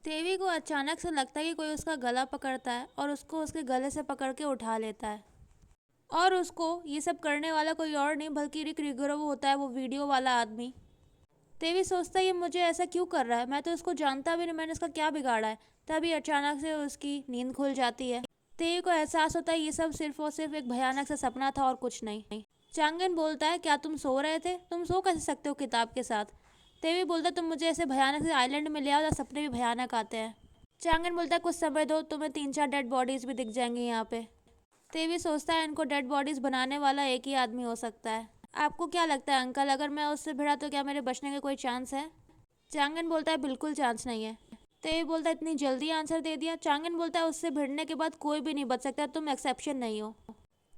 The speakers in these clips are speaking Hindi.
तेवी को अचानक से लगता है कि कोई उसका गला पकड़ता है और उसको उसके गले से पकड़ के उठा लेता है। और उसको ये सब करने वाला कोई और नहीं बल्कि रिक रिगोरोव होता है, वो वीडियो वाला आदमी। तेवी सोचता है ये मुझे ऐसा क्यों कर रहा है, मैं तो इसको जानता भी नहीं, मैंने इसका क्या बिगाड़ा है। तभी अचानक से उसकी नींद खुल जाती है। तेवी को एहसास होता है ये सब सिर्फ और सिर्फ एक भयानक सा सपना था और कुछ नहीं। चांगन बोलता है क्या तुम सो रहे थे, तुम सो कैसे सकते हो किताब के साथ। तेवी बोलता है तुम मुझे ऐसे भयानक से आइलैंड में ले आओ जहाँ सपने भी भयानक आते हैं। चांगन बोलता है कुछ समय दो, तुम्हें 3-4 डेड बॉडीज भी दिख जाएंगी यहाँ पे। तेवी सोचता है इनको डेड बॉडीज बनाने वाला एक ही आदमी हो सकता है। आपको क्या लगता है अंकल, अगर मैं उससे भिड़ा तो क्या मेरे बचने का कोई चांस है। चांगन बोलता है बिल्कुल चांस नहीं है। तेवी बोलता है इतनी जल्दी आंसर दे दिया। चांगन बोलता है उससे भिड़ने के बाद कोई भी नहीं बच सकता, तुम एक्सेप्शन नहीं हो।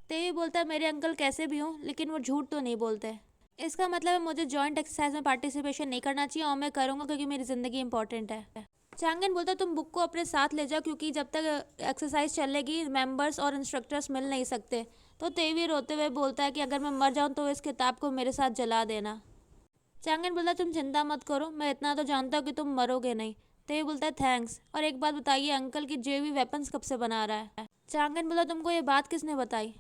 तेवी बोलता है मेरे अंकल कैसे भी हों लेकिन वो झूठ तो नहीं बोलते। इसका मतलब है मुझे जॉइंट एक्सरसाइज में पार्टिसिपेशन नहीं करना चाहिए और मैं करूँगा क्योंकि मेरी ज़िंदगी इंपॉर्टेंट है। चांगन बोलता है तुम बुक को अपने साथ ले जाओ क्योंकि जब तक एक्सरसाइज चलेगी मेंबर्स और इंस्ट्रक्टर्स मिल नहीं सकते। तो तेवी रोते हुए बोलता है कि अगर मैं मर जाऊँ तो इस किताब को मेरे साथ जला देना। चांगन बोलता है तुम चिंता मत करो, मैं इतना तो जानता हूँ कि तुम मरोगे नहीं। तेवी बोलता है थैंक्स, और एक बात बताइए अंकल की जेवी वेपन्स कब से बना रहा है। चांगन बोलता तुमको ये बात किसने बताई।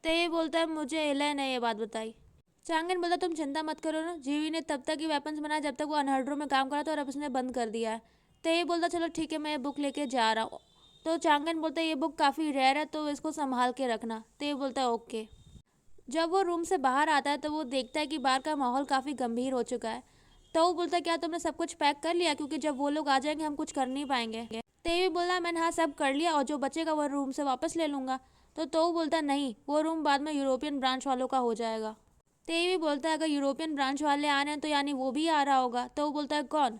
तेवी बोलता है मुझे इले ने ये बात बताई। चांगन बोलता तुम चिंता मत करो ना, जीवी ने तब तक ही वेपन्स बनाया जब तक वो अनहर्ड्रो में काम करा था और अब उसने बंद कर दिया है। तेवी बोलता चलो ठीक है मैं ये बुक लेके जा रहा हूँ। तो चांगन बोलता है ये बुक काफ़ी रेयर है तो इसको संभाल के रखना। तेवी बोलता है ओके। जब वो रूम से बाहर आता है तो वो देखता है कि बाहर का माहौल काफ़ी गंभीर हो चुका है। तो वो बोलता है क्या तुमने सब कुछ पैक कर लिया, क्योंकि जब वो लोग आ जाएंगे हम कुछ कर नहीं पाएंगे। तेवी बोला मैंने हाँ सब कर लिया और जो बचेगा वो रूम से वापस ले लूँगा। तो वो बोलता नहीं, वो रूम बाद में यूरोपियन ब्रांच वालों का हो जाएगा। तेवी बोलता है अगर यूरोपियन ब्रांच वाले आ रहे हैं तो यानी वो भी आ रहा होगा। तो वो बोलता है कौन।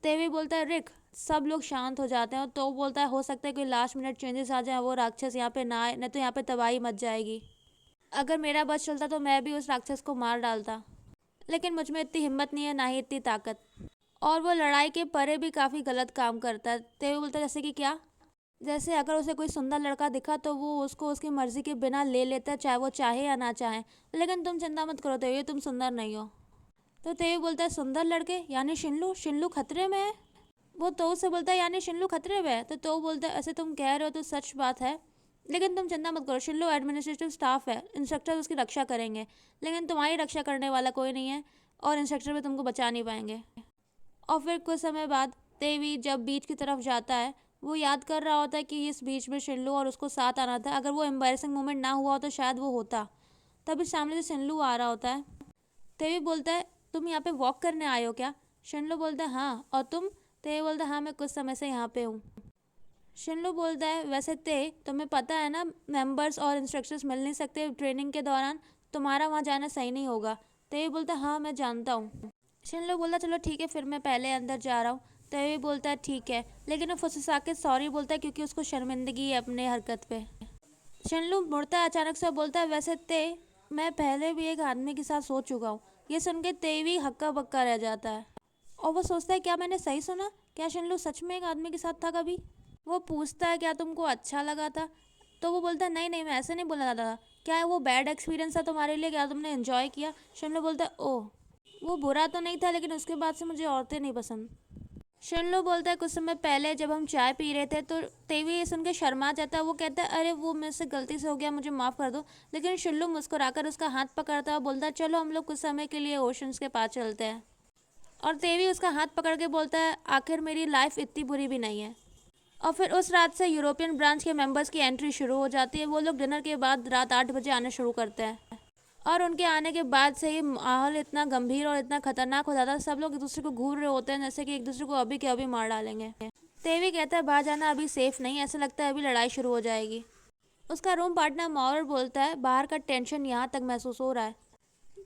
तेवी बोलता है रिक। सब लोग शांत हो जाते हैं। तो वो बोलता है हो सकता है कोई लास्ट मिनट चेंजेस आ जाए, वो राक्षस यहाँ पे ना आए, नहीं तो यहाँ पे तबाही मच जाएगी। अगर मेरा बस चलता तो मैं भी उस राक्षस को मार डालता, लेकिन मुझ में इतनी हिम्मत नहीं है ना ही इतनी ताकत। और वो लड़ाई के परे भी काफ़ी गलत काम करता है। तेवी बोलता है जैसे कि क्या। जैसे अगर उसे कोई सुंदर लड़का दिखा तो वो उसको उसकी मर्जी के बिना ले लेता है, चाहे वो चाहे या ना चाहे। लेकिन तुम चिंता मत करो तेवी, तुम सुंदर नहीं हो। तो तेवी बोलता है सुंदर लड़के यानी शिनलू, शिनलू खतरे में है। वो तो से बोलता है यानी शिनलू खतरे में है। तो बोलता है ऐसे तुम कह रहे हो तो सच बात है, लेकिन तुम चिंता मत करो, शिनलू एडमिनिस्ट्रेटिव स्टाफ है, इंस्ट्रक्टर उसकी रक्षा करेंगे, लेकिन तुम्हारी रक्षा करने वाला कोई नहीं है और इंस्ट्रक्टर भी तुमको बचा नहीं पाएंगे। और फिर कुछ समय बाद तेवी जब बीच की तरफ जाता है वो याद कर रहा होता है कि इस बीच में शिनलू और उसको साथ आना था। अगर वो एम्बैरेसिंग मोमेंट ना हुआ हो तो शायद वो होता। तभी सामने से शिनलू आ रहा होता है। तेवी बोलता है तुम यहाँ पे वॉक करने आए हो क्या। शिनलू बोलता है हाँ, और तुम। तेवी बोलता है हाँ मैं कुछ समय से यहाँ पे हूँ। शिनलू बोलता है वैसे तुम्हें पता है ना मेंबर्स और इंस्ट्रक्टर्स मिल नहीं सकते ट्रेनिंग के दौरान, तुम्हारा वहाँ जाना सही नहीं होगा। तेवी बोलता है हाँ मैं जानता हूँ। शिनलू बोलता चलो ठीक है फिर मैं पहले अंदर जा रहा हूँ। तेवी बोलता है ठीक है, लेकिन वो फुसफुसा के सॉरी बोलता है क्योंकि उसको शर्मिंदगी है अपने हरकत पे। शिनलू मुड़ता है अचानक से, बोलता है वैसे मैं पहले भी एक आदमी के साथ सो चुका हूँ। ये सुन के तेवी हक्का बक्का रह जाता है और वो सोचता है क्या मैंने सही सुना, क्या शिनलू सच में एक आदमी के साथ था कभी। वो पूछता है क्या तुमको अच्छा लगा था। तो वो बोलता है नहीं नहीं मैं ऐसे नहीं बोलना चाहता था, क्या है वो बैड एक्सपीरियंस था तुम्हारे लिए, क्या तुमने एंजॉय किया। शिनलू बोलता है ओह वो बुरा तो नहीं था, लेकिन उसके बाद से मुझे औरतें नहीं पसंद। शिनलू बोलता है कुछ समय पहले जब हम चाय पी रहे थे। तो तेवी ये सुन के शर्मा जाता है। वो कहता है अरे वो मेरे से गलती से हो गया, मुझे माफ़ कर दो। लेकिन शिनलू मुस्कुराकर उसका हाथ पकड़ता है और बोलता है चलो हम लोग कुछ समय के लिए ओशंस के पास चलते हैं। और तेवी उसका हाथ पकड़ के बोलता है आखिर मेरी लाइफ इतनी बुरी भी नहीं है। और फिर उस रात से यूरोपियन ब्रांच के मेंबर्स की एंट्री शुरू हो जाती है। वो लोग डिनर के बाद रात 8 बजे आना शुरू करते हैं और उनके आने के बाद से ही माहौल इतना गंभीर और इतना खतरनाक हो जाता है। सब लोग एक दूसरे को घूर रहे होते हैं जैसे कि एक दूसरे को अभी के अभी मार डालेंगे। तेवी कहता है बाहर जाना अभी सेफ नहीं, ऐसा लगता है अभी लड़ाई शुरू हो जाएगी। उसका रूम पार्टनर मॉर बोलता है बाहर का टेंशन यहाँ तक महसूस हो रहा है।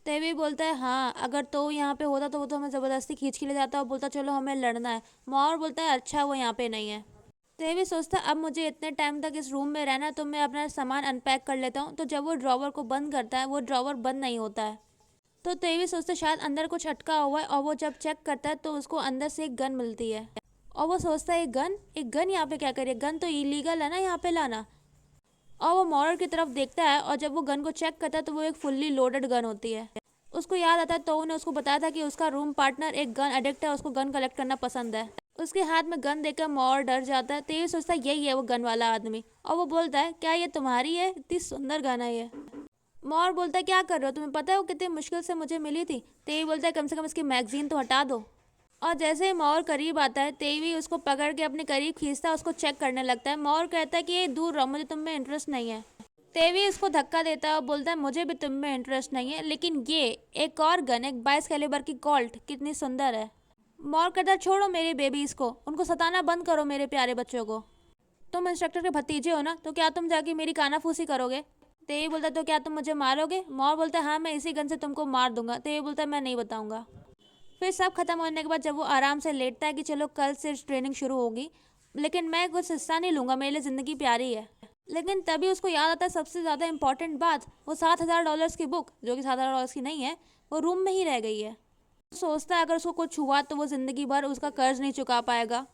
तेवी बोलता है हाँ अगर तो यहाँ पे होता तो वो तो हमें ज़बरदस्ती खींच के ले जाता और बोलता चलो हमें लड़ना है। मॉर बोलता है अच्छा वो यहाँ पे नहीं है। तेवी सोचता अब मुझे इतने टाइम तक इस रूम में रहना है तो मैं अपना सामान अनपैक कर लेता हूँ। तो जब वो ड्रॉवर को बंद करता है वो ड्रॉवर बंद नहीं होता है। तो तेवी सोचता शायद अंदर कुछ अटका हुआ है और वो जब चेक करता है तो उसको अंदर से एक गन मिलती है। और वो सोचता है एक गन यहाँ पे क्या करिए, गन तो इलीगल है ना यहाँ पे लाना। और वो मॉरर की तरफ देखता है और जब वो गन को चेक करता है तो वो एक फुल्ली लोडेड गन होती है। उसको याद आता है तो उन्हें उसको बताया था कि उसका रूम पार्टनर एक गन एडिक्ट है, उसको गन कलेक्ट करना पसंद है। उसके हाथ में गन देखकर मॉर डर जाता है। तेवी सोचता है यही है वो गन वाला आदमी, और वो बोलता है क्या ये तुम्हारी है? इतनी सुंदर गन है ये। मॉर बोलता है क्या कर रहे हो? तुम्हें पता है वो कितनी मुश्किल से मुझे मिली थी। तेवी बोलता है कम से कम इसकी मैगजीन तो हटा दो। और जैसे ही मॉर करीब आता है, तेवी उसको पकड़ के अपने करीब खींचता है, उसको चेक करने लगता है। मॉर कहता है कि ये दूर रहो, मुझे तुम में इंटरेस्ट नहीं है। तेवी इसको धक्का देता है और बोलता है मुझे भी तुम में इंटरेस्ट नहीं है, लेकिन ये एक और गन, एक 22 कैलिबर की कॉल्ट, कितनी सुंदर है। मॉर कहता है छोड़ो मेरी बेबीज को, उनको सताना बंद करो मेरे प्यारे बच्चों को। तुम इंस्ट्रक्टर के भतीजे हो ना, तो क्या तुम जाके मेरी कानाफूसी करोगे? तेवी बोलता है तो क्या तुम मुझे मारोगे? मॉर बोलता है हाँ, मैं इसी गन से तुमको मार दूंगा। तेवी बोलता है मैं नहीं बताऊंगा। फिर सब खत्म होने के बाद जब वो आराम से लेटता है कि चलो कल से ट्रेनिंग शुरू होगी, लेकिन मैं कुछ हिस्सा नहीं लूंगा, मेरे लिए ज़िंदगी प्यारी है। लेकिन तभी उसको याद आता है सबसे ज़्यादा इंपॉर्टेंट बात, वो $7,000 की बुक, जो कि $7,000 की नहीं है, वो रूम में ही रह गई है। सोचता है अगर उसको कुछ हुआ तो वो ज़िंदगी भर उसका कर्ज नहीं चुका पाएगा।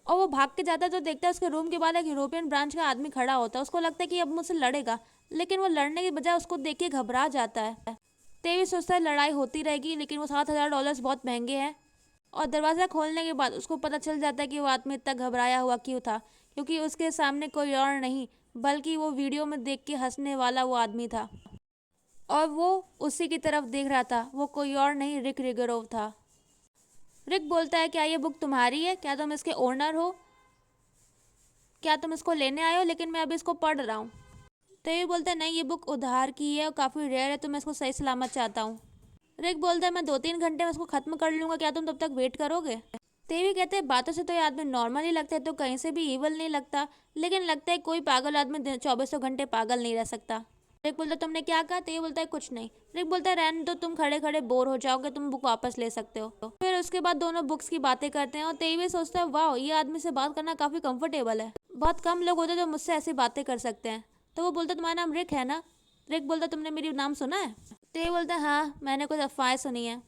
और वो भाग के जाता है तो देखता है उसके रूम के बाहर एक यूरोपियन ब्रांच का आदमी खड़ा होता है। उसको लगता है कि अब मुझसे लड़ेगा, लेकिन वो लड़ने की बजाय उसको देख के घबरा जाता है। तेवी सोचता है लड़ाई होती रहेगी, लेकिन वो $7,000 बहुत महंगे हैं। और दरवाज़ा खोलने के बाद उसको पता चल जाता है कि वो आदमी इतना घबराया हुआ क्यों था, क्योंकि उसके सामने कोई और नहीं बल्कि वो वीडियो में देख के हंसने वाला वो आदमी था, और वो उसी की तरफ देख रहा था। वो कोई और नहीं, रिक रिगरोव था। रिक बोलता है क्या ये बुक तुम्हारी है? क्या तुम इसके ओनर हो? क्या तुम इसको लेने आए हो? लेकिन मैं अभी इसको पढ़ रहा हूँ। तो ये बोलता है नहीं, ये बुक उधार की है और काफ़ी रेयर है, तो मैं इसको सही सलामत चाहता हूँ। रिक बोलता है मैं 2-3 घंटे में इसको ख़त्म कर लूँगा, क्या तुम तब तक वेट करोगे? तेवी कहते हैं बातों से तो ये आदमी नॉर्मल ही लगता है, तो कहीं से भी ईवल नहीं लगता, लेकिन लगता है कोई पागल आदमी 24 घंटे पागल नहीं रह सकता। रिक बोलता है तुमने क्या कहा? तेवी बोलता है कुछ नहीं। रिक बोलता है रहने दो, तुम खड़े खड़े बोर हो जाओगे, तुम बुक वापस ले सकते हो। फिर उसके बाद दोनों बुक्स की बातें करते हैं, और तेवी सोचता है वाह, ये आदमी से बात करना काफ़ी कंफर्टेबल है। बहुत कम लोग होते हैं जो मुझसे ऐसी बातें कर सकते हैं। तो वो बोलता है तुम्हारा नाम रिक है ना? रिक बोलता है तुमने मेरी नाम सुना है? तेवी बोलता है हाँ, मैंने कुछ अफवाहें सुनी है।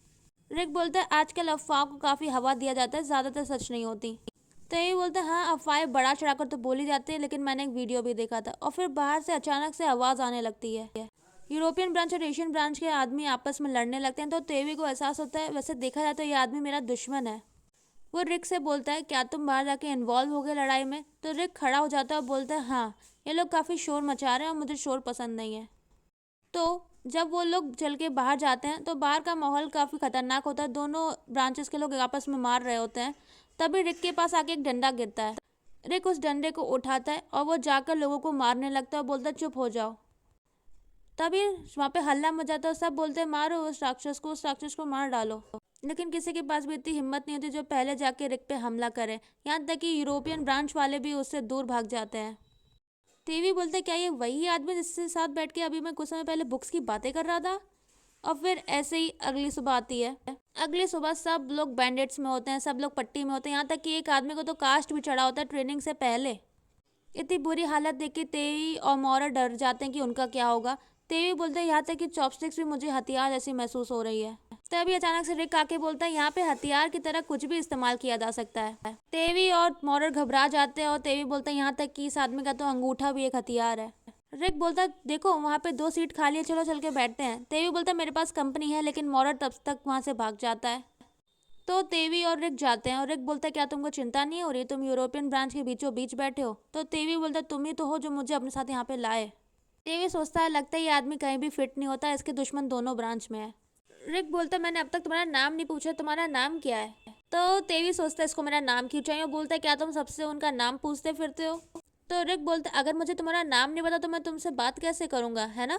रिक बोलता है आजकल अफवाह को काफ़ी हवा दिया जाता है, ज़्यादातर सच नहीं होती। तो ये बोलता है हाँ, अफवाहें बढ़ा चढ़ाकर तो बोली जाती है, लेकिन मैंने एक वीडियो भी देखा था। और फिर बाहर से अचानक से आवाज़ आने लगती है। यूरोपियन ब्रांच और एशियन ब्रांच के आदमी आपस में लड़ने लगते हैं। तो तेवी को एहसास होता है वैसे देखा जाए तो ये आदमी मेरा दुश्मन है। वो रिक से बोलता है क्या तुम बाहर जाके इन्वॉल्व हो गए लड़ाई में? तो रिक खड़ा हो जाता है और बोलता है हाँ, ये लोग काफ़ी शोर मचा रहे हैं और मुझे शोर पसंद नहीं है। तो जब वो लोग चल के बाहर जाते हैं तो बाहर का माहौल काफ़ी खतरनाक होता है, दोनों ब्रांचेस के लोग आपस में मार रहे होते हैं। तभी रिक के पास आके एक डंडा गिरता है। रिक उस डंडे को उठाता है और वो जाकर लोगों को मारने लगता है और बोलता है चुप हो जाओ। तभी वहाँ पे हल्ला मच जाता है, सब बोलते हैं मारो उस राक्षस को मार डालो। लेकिन किसी के पास भी इतनी हिम्मत नहीं होती जो पहले जाके रिक पे हमला करे। यहाँ तक कि यूरोपियन ब्रांच वाले भी उससे दूर भाग जाते हैं। टीवी बोलते क्या ये वही आदमी जिसके साथ बैठ के अभी मैं कुछ समय पहले बुक्स की बातें कर रहा था? और फिर ऐसे ही अगली सुबह आती है। अगली सुबह सब लोग बैंडेड्स में होते हैं, सब लोग पट्टी में होते हैं, यहाँ तक कि एक आदमी को तो कास्ट भी चढ़ा होता है ट्रेनिंग से पहले। इतनी बुरी हालत देख के तेवी और मौरा डर जाते हैं कि उनका क्या होगा। तेवी बोलते हैं यहाँ तक कि चॉपस्टिक्स भी मुझे हथियार जैसी महसूस हो रही है। तभी अचानक से रिक आके बोलता है यहाँ पे हथियार की तरह कुछ भी इस्तेमाल किया जा सकता है। तेवी और मॉरर घबरा जाते हैं और तेवी बोलता है यहाँ तक कि इस आदमी का तो अंगूठा भी एक हथियार है। रिक बोलता है देखो वहाँ पे 2 सीट खाली है, चलो चल के बैठते हैं। तेवी बोलता है मेरे पास कंपनी है, लेकिन मॉरर तब तक वहाँ से भाग जाता है। तो तेवी और रिक जाते हैं और रिक बोलता है क्या तुमको चिंता नहीं हो रही? तुम यूरोपियन ब्रांच के बीचों बीच बैठे हो। तो तेवी बोलता है तुम ही तो हो जो मुझे अपने साथ यहाँ पे लाए। तेवी सोचता है लगता है ये आदमी कहीं भी फिट नहीं होता, इसके दुश्मन दोनों ब्रांच में है। रिक बोलता है मैंने अब तक तुम्हारा नाम नहीं पूछा, तुम्हारा नाम क्या है? तो तेवी सोचता है इसको मेरा नाम क्यों चाहिए, और बोलता है क्या तुम सबसे उनका नाम पूछते फिरते हो? तो रिक बोलता है अगर मुझे तुम्हारा नाम नहीं पता तो मैं तुमसे बात कैसे करूँगा, है ना?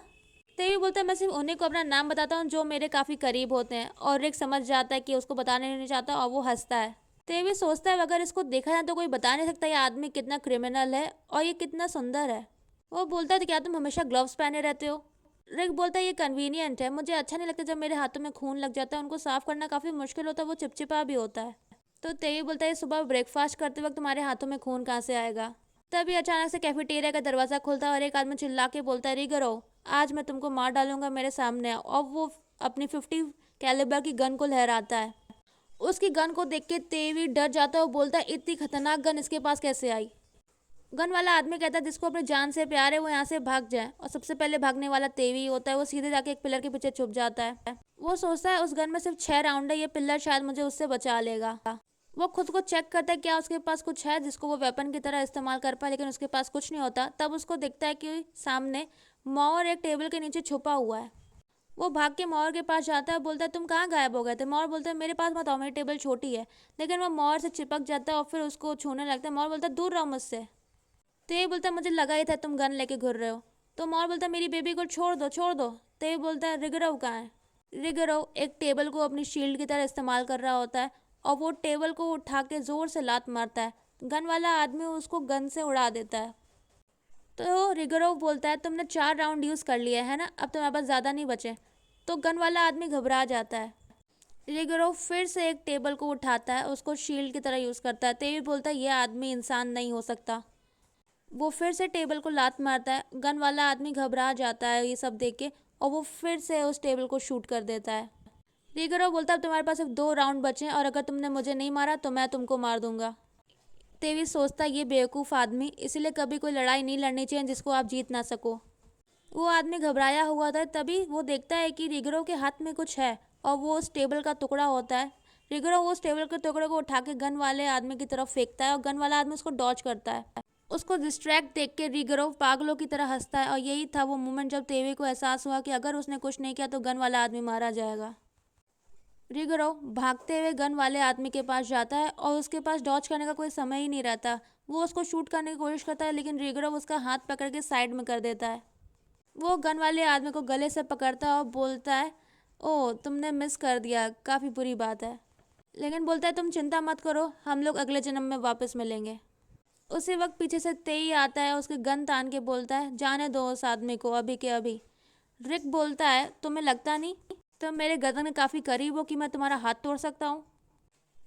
तेवी बोलता है मैं सिर्फ उन्हीं को अपना नाम बताता हूँ जो मेरे काफ़ी करीब होते हैं। और रिक समझ जाता है कि उसको बताने नहीं चाहता और वो हंसता है। तेवी सोचता है अगर इसको देखा जाए तो कोई बता नहीं सकता ये आदमी कितना क्रिमिनल है और ये कितना सुंदर है। वो बोलता है तो क्या तुम हमेशा ग्लव्स पहने रहते हो? रिक बोलता है ये कन्वीनियंट है, मुझे अच्छा नहीं लगता जब मेरे हाथों में खून लग जाता है, उनको साफ करना काफ़ी मुश्किल होता है, वो चिपचिपा भी होता है। तो तेवी बोलता है सुबह ब्रेकफास्ट करते वक्त तुम्हारे हाथों में खून कहाँ से आएगा? तभी अचानक से कैफेटेरिया का दरवाज़ा खुलता है और एक आदमी चिल्ला के बोलता है रिगरो, आज मैं तुमको मार डालूंगा, मेरे सामने आओ। और वो अपनी 50 कैलिबर की गन को लहराता है। उसकी गन को देख के तेवी डर जाता है और बोलता है इतनी खतरनाक गन इसके पास कैसे आई? गन वाला आदमी कहता है जिसको अपने जान से प्यार है वो यहाँ से भाग जाए, और सबसे पहले भागने वाला तेवी होता है। वो सीधे जाके एक पिलर के पीछे छुप जाता है। वो सोचता है उस गन में सिर्फ 6 राउंड है, ये पिलर शायद मुझे उससे बचा लेगा। वो खुद को चेक करता है क्या उसके पास कुछ है जिसको वो वेपन की तरह इस्तेमाल कर पाए, लेकिन उसके पास कुछ नहीं होता। तब उसको दिखता है कि सामने मौर एक टेबल के नीचे छुपा हुआ है। वो भाग के मौर के पास जाता है, बोलता है तुम कहाँ गायब हो गए थे। मौर बोलता है मेरे पास मत आओ, मेरी टेबल छोटी है। लेकिन वो मौर से चिपक जाता है और फिर उसको छूने लगता है। मौर बोलता है दूर रहो मुझसे। तो ये बोलता है मुझे लगा ही था तुम गन लेके घूर रहे हो। तो मौर बोलता है मेरी बेबी को छोड़ दो छोड़ दो। तो ये बोलता है रिगरव कहाँ है। रिगरव एक टेबल को अपनी शील्ड की तरह इस्तेमाल कर रहा होता है और वो टेबल को उठा के जोर से लात मारता है। गन वाला आदमी उसको गन से उड़ा देता है। तो रिगरव बोलता है तुमने 4 राउंड यूज़ कर लिया है ना, अब तुम्हारे पास ज़्यादा नहीं बचे। तो गन वाला आदमी घबरा जाता है। रिगरव फिर से एक टेबल को उठाता है, उसको शील्ड की तरह यूज़ करता है। तेवी बोलता है यह आदमी इंसान नहीं हो सकता। वो फिर से टेबल को लात मारता है। गन वाला आदमी घबरा जाता है ये सब देख के और वो फिर से उस टेबल को शूट कर देता है। रिगरव बोलता है अब तुम्हारे पास सिर्फ 2 राउंड बचे हैं और अगर तुमने मुझे नहीं मारा तो मैं तुमको मार दूंगा। तेवी सोचता है ये बेवकूफ़ आदमी, इसीलिए कभी कोई लड़ाई नहीं लड़नी चाहिए जिसको आप जीत ना सको। वो आदमी घबराया हुआ था, तभी वो देखता है कि रिगरव के हाथ में कुछ है और वो उस टेबल का टुकड़ा होता है। रिगरव उस टेबल के टुकड़े को उठा के गन वाले आदमी की तरफ फेंकता है और गन वाला आदमी उसको डॉज करता है। उसको डिस्ट्रैक्ट देख के रिगरव पागलों की तरह हंसता है और यही था वो मोमेंट जब तेवी को एहसास हुआ कि अगर उसने कुछ नहीं किया तो गन वाला आदमी मारा जाएगा। रिगरव भागते हुए गन वाले आदमी के पास जाता है और उसके पास डॉज करने का कोई समय ही नहीं रहता। वो उसको शूट करने की कोशिश करता है, लेकिन रिगरव उसका हाथ पकड़ के साइड में कर देता है। वो गन वाले आदमी को गले से पकड़ता है और बोलता है ओह तुमने मिस कर दिया, काफ़ी बुरी बात है। लेकिन बोलता है तुम चिंता मत करो, हम लोग अगले जन्म में वापस मिलेंगे। उसी वक्त पीछे से तेई आता है, उसके गन तान के बोलता है जाने दो उस आदमी को अभी के अभी। रिक बोलता है तुम्हें लगता नहीं तुम मेरे गर्दन के काफ़ी करीब हो कि मैं तुम्हारा हाथ तोड़ सकता हूँ।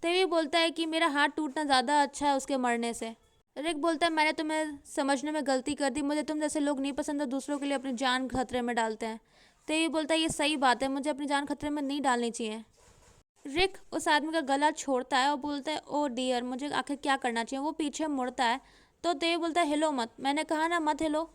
तेई बोलता है कि मेरा हाथ टूटना ज़्यादा अच्छा है उसके मरने से। रिक बोलता है मैंने तुम्हें समझने में गलती कर दी, मुझे तुम जैसे लोग नहीं पसंद जो दूसरों के लिए अपनी जान खतरे में डालते हैं। तेई बोलता है ये सही बात है, मुझे अपनी जान खतरे में नहीं डालनी चाहिए। रिक उस आदमी का गला छोड़ता है और बोलता है ओ डियर मुझे आखिर क्या करना चाहिए। वो पीछे मुड़ता है तो तेई बोलता है हिलो मत, मैंने कहा ना मत हिलो।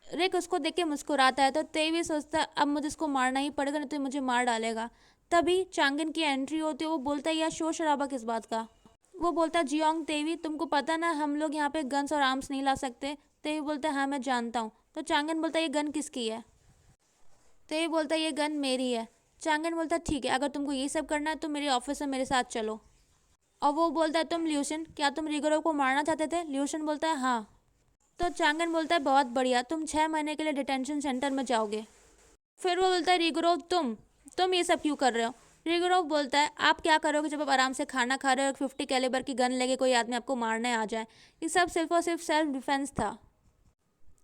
रिक उसको देख के मुस्कुराता है तो तेई भी सोचता है अब मुझे इसको मारना ही पड़ेगा, नहीं तो ये मुझे मार डालेगा। तभी चांगिन की एंट्री होती है। वो बोलता है यार शोर शराबा किस बात का। वो बोलता है जियोंग तेवी तुमको पता ना हम लोग यहाँ पे गन्स और आर्म्स नहीं ला सकते। तेवी बोलता है हाँ मैं जानता हूँ। तो चांगिन बोलता है ये गन किसकी है। तेवी बोलता है ये गन मेरी है। चांगिन बोलता है ठीक है अगर तुमको ये सब करना है तो मेरे ऑफिस में मेरे साथ चलो। और वो बोलता है तुम ल्यूशन क्या तुम रिगरो को मारना चाहते थे। ल्यूशन बोलता है हाँ। तो चांगन बोलता है बहुत बढ़िया, तुम 6 महीने के लिए डिटेंशन सेंटर में जाओगे। फिर वो बोलता है रिगरोव तुम ये सब क्यों कर रहे हो। रिगरोव बोलता है आप क्या करोगे जब आप आराम से खाना खा रहे हो, 50 कैलिबर की गन लेके कोई आदमी आपको मारने आ जाए। ये सब सिर्फ और सिर्फ सेल्फ डिफेंस था।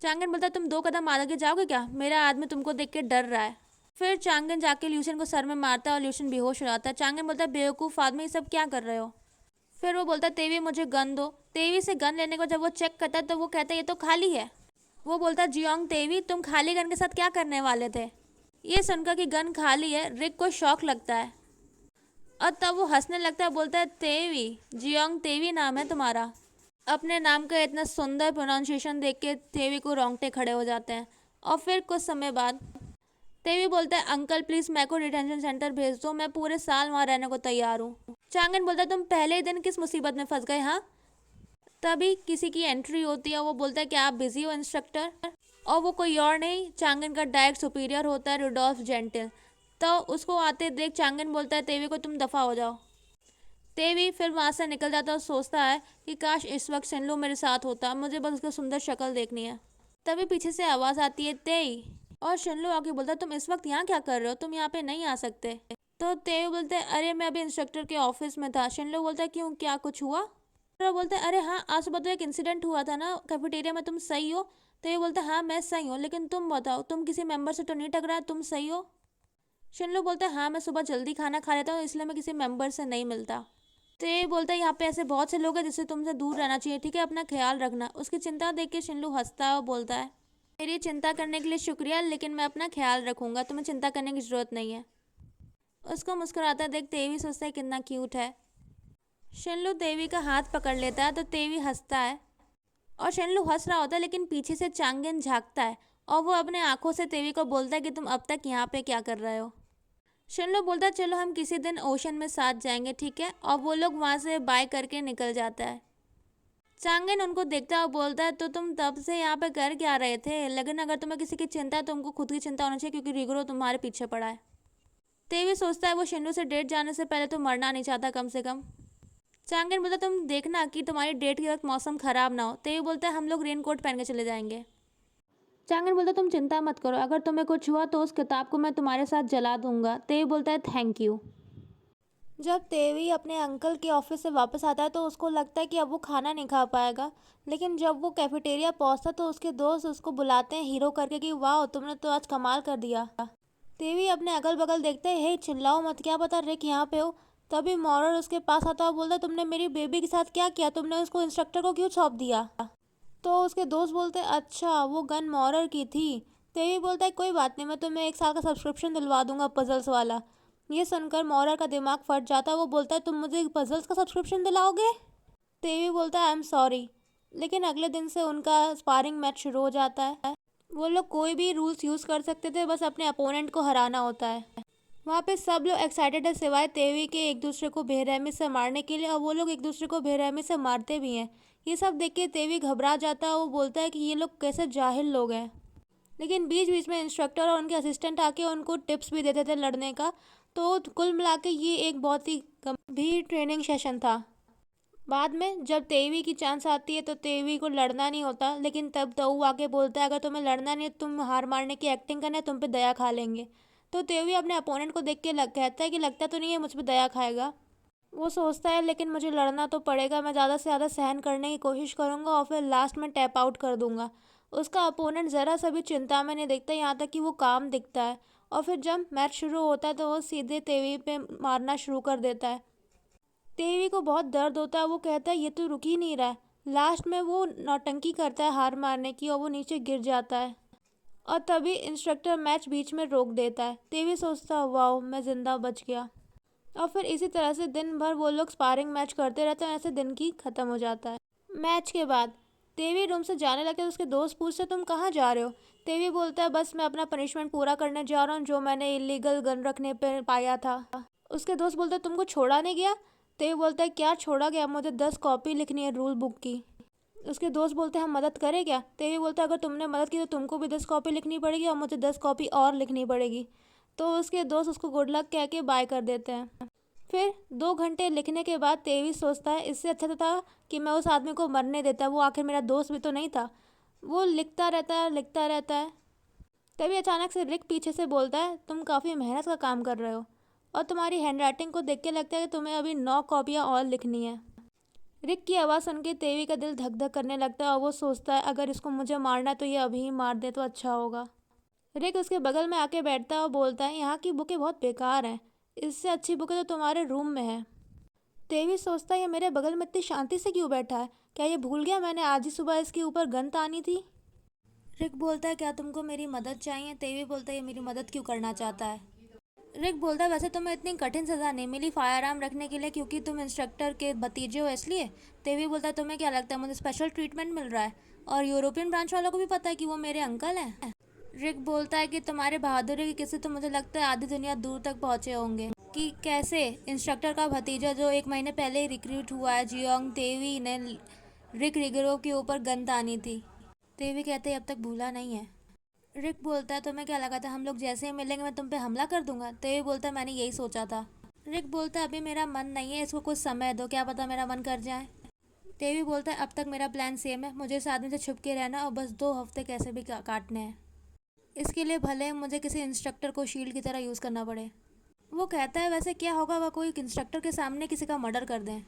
चांगन बोलता है तुम 2 कदम आगे जाओगे क्या, मेरा आदमी तुमको देख के डर रहा है। फिर चांगन जाके ल्यूशन को सर में मारता है और ल्यूशन बेहोश हो जाता है। चांगन बोलता है बेवकूफ़ आदमी ये सब क्या कर रहे हो। फिर वो बोलता है तेवी मुझे गन दो। तेवी से गन लेने को जब वो चेक करता है तो वो कहता है ये तो खाली है। वो बोलता है जियोंग तेवी तुम खाली गन के साथ क्या करने वाले थे। ये सुनकर कि गन खाली है रिक को शौक लगता है और तब वो हंसने लगता है। बोलता है तेवी जियोंग तेवी नाम है तुम्हारा। अपने नाम का इतना सुंदर प्रोनाउंसिएशन देख के तेवी को रोंगटे खड़े हो जाते हैं। और फिर कुछ समय बाद तेवी बोलता है अंकल प्लीज़ मैं को डिटेंशन सेंटर भेज दो, मैं पूरे साल वहाँ रहने को तैयार हूँ। चांगन बोलता है तुम पहले ही दिन किस मुसीबत में फंस गए हाँ। तभी किसी की एंट्री होती है। वो बोलता है क्या आप बिजी हो इंस्ट्रक्टर। और वो कोई और नहीं चांगन का डायरेक्ट सुपीरियर होता है रुडोल्फ जेंटिल। तो उसको आते देख चांगन बोलता है तेवी को तुम दफ़ा हो जाओ। तेवी फिर वहाँ से निकल जाता है और सोचता है कि काश इस वक्त शिनलू मेरे साथ होता, मुझे बस उसका सुंदर शक्ल देखनी है। तभी पीछे से आवाज़ आती है तेई और शिनलू आके बोलता है तुम इस वक्त यहाँ क्या कर रहे हो, तुम यहाँ पे नहीं आ सकते। तो तेई बोलते हैं अरे मैं अभी इंस्ट्रक्टर के ऑफिस में था। शिनलू बोलता है क्यों क्या कुछ हुआ। तो बोलते हैं अरे हाँ आज सुबह तो एक इंसिडेंट हुआ था ना कैफेटेरिया में, तुम सही हो। तो ये बोलता है हाँ मैं सही हूँ, लेकिन तुम बताओ तुम किसी मेंबर से तो नहीं टकराए, तुम सही हो। शिनलू बोलता है हाँ मैं सुबह जल्दी खाना खा लेता हूँ इसलिए मैं किसी मेंबर से नहीं मिलता। तो ये बोलता है यहाँ पे ऐसे बहुत से लोग हैं जिससे तुमसे दूर रहना चाहिए, ठीक है अपना ख्याल रखना। उसकी चिंता देख के शिनलू हंसता है और बोलता है मेरी चिंता करने के लिए शुक्रिया, लेकिन मैं अपना ख्याल रखूंगा, तुम्हें चिंता करने की ज़रूरत नहीं है। उसको मुस्कुराता देख तेवी सोचता है कितना क्यूट है। शिनलू तेवी का हाथ पकड़ लेता है तो तेवी हंसता है और शिनलू हंस रहा होता है, लेकिन पीछे से चांगन झांकता है और वो अपने आंखों से तेवी को बोलता है कि तुम अब तक यहाँ पे क्या कर रहे हो। शिनलो बोलता है चलो हम किसी दिन ओशन में साथ जाएंगे, ठीक है। और वो लोग वहाँ से बाय करके निकल जाता है। चांगन उनको देखता है और बोलता है तो तुम तब से यहाँ पे कर क्या रहे थे, लेकिन अगर तुम्हें किसी की चिंता है तो तुमको खुद की चिंता होनी चाहिए, क्योंकि रिगरो तुम्हारे पीछे पड़ा है। तेवी सोचता है वो शिंडो से डेट जाने से पहले तो मरना नहीं चाहता कम से कम। चांगन बोलता तुम देखना कि तुम्हारी डेट के वक्त मौसम खराब ना हो। तेवी बोलता है हम लोग रेनकोट पहन के चले जाएंगे। चांगन बोलता तुम चिंता मत करो, अगर तुम्हें कुछ हुआ तो उस किताब को मैं तुम्हारे साथ जला दूंगा। तेवी बोलता है थैंक यू। जब तेवी अपने अंकल के ऑफिस से वापस आता है तो उसको लगता है कि अब वो खाना नहीं खा पाएगा, लेकिन जब वो कैफेटेरिया पहुंचता तो उसके दोस्त उसको बुलाते हैं हीरो करके कि वाह तुमने तो आज कमाल कर दिया। तेवी अपने अगल बगल देखते है, हे चिल्लाओ मत, क्या पता रिक यहाँ पे हो। तभी मॉरर उसके पास आता और बोलता तुमने मेरी बेबी के साथ क्या किया, तुमने उसको इंस्ट्रक्टर को क्यों सौंप दिया। तो उसके दोस्त बोलते हैं अच्छा वो गन मॉरर की थी। तेवी बोलता है कोई बात नहीं, मैं तुम्हें 1 साल का सब्सक्रिप्शन दिलवा दूंगा पजल्स वाला। ये सुनकर मॉरर का दिमाग फट जाता है। वो बोलता है तुम मुझे पजल्स का सब्सक्रिप्शन दिलाओगे। तेवी बोलता है आई एम सॉरी। लेकिन अगले दिन से उनका स्पारिंग मैच शुरू हो जाता है। वो लोग कोई भी रूल्स यूज़ कर सकते थे, बस अपने अपोनेंट को हराना होता है। वहाँ पे सब लोग एक्साइटेड है सिवाय तेवी के एक दूसरे को बेरहमी से मारने के लिए, और वो लोग एक दूसरे को बेरहमी से मारते भी हैं। ये सब देख के तेवी घबरा जाता है। वो बोलता है कि ये लोग कैसे जाहिल लोग हैं। लेकिन बीच बीच में इंस्ट्रक्टर और उनके असिस्टेंट आके उनको टिप्स भी देते थे लड़ने का। तो कुल मिला के ये एक बहुत ही गंभीर ट्रेनिंग सेशन था। बाद में जब तेवी की चांस आती है तो तेवी को लड़ना नहीं होता, लेकिन तब तऊ आके बोलता है अगर तुम्हें लड़ना नहीं है, तुम हार मारने की एक्टिंग करना है, तुम पे दया खा लेंगे। तो तेवी अपने अपोनेंट को देख के कहता है कि लगता तो नहीं है मुझ पर दया खाएगा। वो सोचता है लेकिन मुझे लड़ना तो पड़ेगा, मैं ज़्यादा से ज़्यादा सहन करने की कोशिश करूँगा और फिर लास्ट में टैप आउट कर दूंगा। उसका अपोनेंट ज़रा सा भी चिंता में नहीं दिखता, यहाँ तक कि वो काम दिखता है। और फिर जब मैच शुरू होता है तो वो सीधे तेवी पे मारना शुरू कर देता है। तेवी को बहुत दर्द होता है। वो कहता है ये तो रुक ही नहीं रहा है। लास्ट में वो नौटंकी करता है हार मारने की और वो नीचे गिर जाता है। और तभी इंस्ट्रक्टर मैच बीच में रोक देता है। तेवी सोचता है वाओ मैं जिंदा बच गया। और फिर इसी तरह से दिन भर वो लोग स्पारिंग मैच करते रहते हैं, ऐसे दिन की ख़त्म हो जाता है। मैच के बाद तेवी रूम से जाने लगता है तो उसके दोस्त पूछते तुम कहाँ जा रहे हो। तेवी बोलता है बस मैं अपना पनिशमेंट पूरा करने जा रहा हूँ जो मैंने इलीगल गन रखने पर पाया था। उसके दोस्त बोलते तुमको छोड़ा नहीं गया। तेवी बोलता है क्या छोड़ा गया, मुझे 10 कॉपी लिखनी है रूल बुक की। उसके दोस्त बोलते हैं हम मदद करें क्या। तेवी बोलता है अगर तुमने मदद की तो तुमको भी 10 कॉपी लिखनी पड़ेगी और मुझे 10 कॉपी और लिखनी पड़ेगी। तो उसके दोस्त उसको गुड लक कह के बाय कर देते हैं। फिर 2 घंटे लिखने के बाद तेवी सोचता है इससे अच्छा तो था कि मैं उस आदमी को मरने देता, वो आखिर मेरा दोस्त भी तो नहीं था। वो लिखता रहता है लिखता रहता है। तभी अचानक से रिक पीछे से बोलता है तुम काफ़ी मेहनत का काम कर रहे हो और तुम्हारी हैंडराइटिंग को देख के लगता है कि तुम्हें अभी 9 कॉपियाँ और लिखनी है। रिक की आवाज़ सुन के तेवी का दिल धक धक करने लगता है और वो सोचता है अगर इसको मुझे मारना है तो ये अभी ही मार दे तो अच्छा होगा। रिक उसके बगल में आके बैठता है और बोलता है यहाँ की बुकें बहुत बेकार हैं, इससे अच्छी बुकें तो तुम्हारे रूम में है। तेवी सोचता है ये मेरे बगल में इतनी शांति से क्यों बैठा है, क्या ये भूल गया मैंने आज ही सुबह इसके ऊपर गन तानी थी। रिक बोलता है क्या तुमको मेरी मदद चाहिए। तेवी बोलता है ये मेरी मदद क्यों करना चाहता है। रिक बोलता है वैसे तुम्हें इतनी कठिन सज़ा नहीं मिली फायर आर्म रखने के लिए क्योंकि तुम इंस्ट्रक्टर के भतीजे हो इसलिए। तेवी बोलता है तुम्हें क्या लगता है मुझे स्पेशल ट्रीटमेंट मिल रहा है, और यूरोपियन ब्रांच वालों को भी पता है कि वो मेरे अंकल हैं। रिक बोलता है कि तुम्हारे बहादुरी की किस्से तो मुझे लगता है आधी दुनिया दूर तक पहुंचे होंगे कि कैसे इंस्ट्रक्टर का भतीजा जो 1 महीने पहले ही रिक्रूट हुआ है जियोंग तेवी ने रिक रिगरो के ऊपर गन तानी थी। तेवी कहते अब तक भूला नहीं है। रिक बोलता है तुम्हें क्या लगा था हम लोग जैसे ही मिलेंगे मैं तुम पे हमला कर दूंगा। तेवी बोलता है मैंने यही सोचा था। रिक बोलता है अभी मेरा मन नहीं है, इसको कुछ समय दो, क्या पता मेरा मन कर जाए। तेवी बोलता है अब तक मेरा प्लान सेम है, मुझे इस आदमी से छुप के रहना और बस 2 हफ्ते कैसे भी काटने हैं। इसके लिए भले मुझे किसी इंस्ट्रक्टर को शील्ड की तरह यूज़ करना पड़े। वो कहता है वैसे क्या होगा वह कोई इंस्ट्रक्टर के सामने किसी का मर्डर कर दें।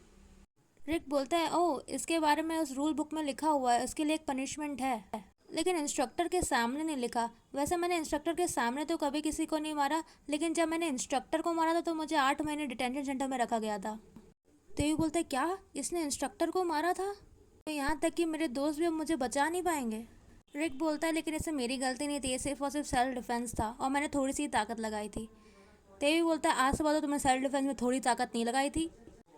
रिक बोलता है ओह इसके बारे में उस रूल बुक में लिखा हुआ है, उसके लिए एक पनिशमेंट है, लेकिन इंस्ट्रक्टर के सामने नहीं लिखा। वैसे मैंने इंस्ट्रक्टर के सामने तो कभी किसी को नहीं मारा, लेकिन जब मैंने इंस्ट्रक्टर को मारा था तो मुझे 8 महीने डिटेंशन सेंटर में रखा गया था। तो ये बोलते क्या इसने इंस्ट्रक्टर को मारा था, तो यहाँ तक कि मेरे दोस्त भी अब मुझे बचा नहीं पाएंगे। रिक बोलता है लेकिन इससे मेरी गलती नहीं थी, ये सिर्फ और सिर्फ सेल्फ डिफेंस था और मैंने थोड़ी सी ताकत लगाई थी। तेवी बोलता है आज से बाद तुमने सेल्फ डिफेंस में थोड़ी ताकत नहीं लगाई थी।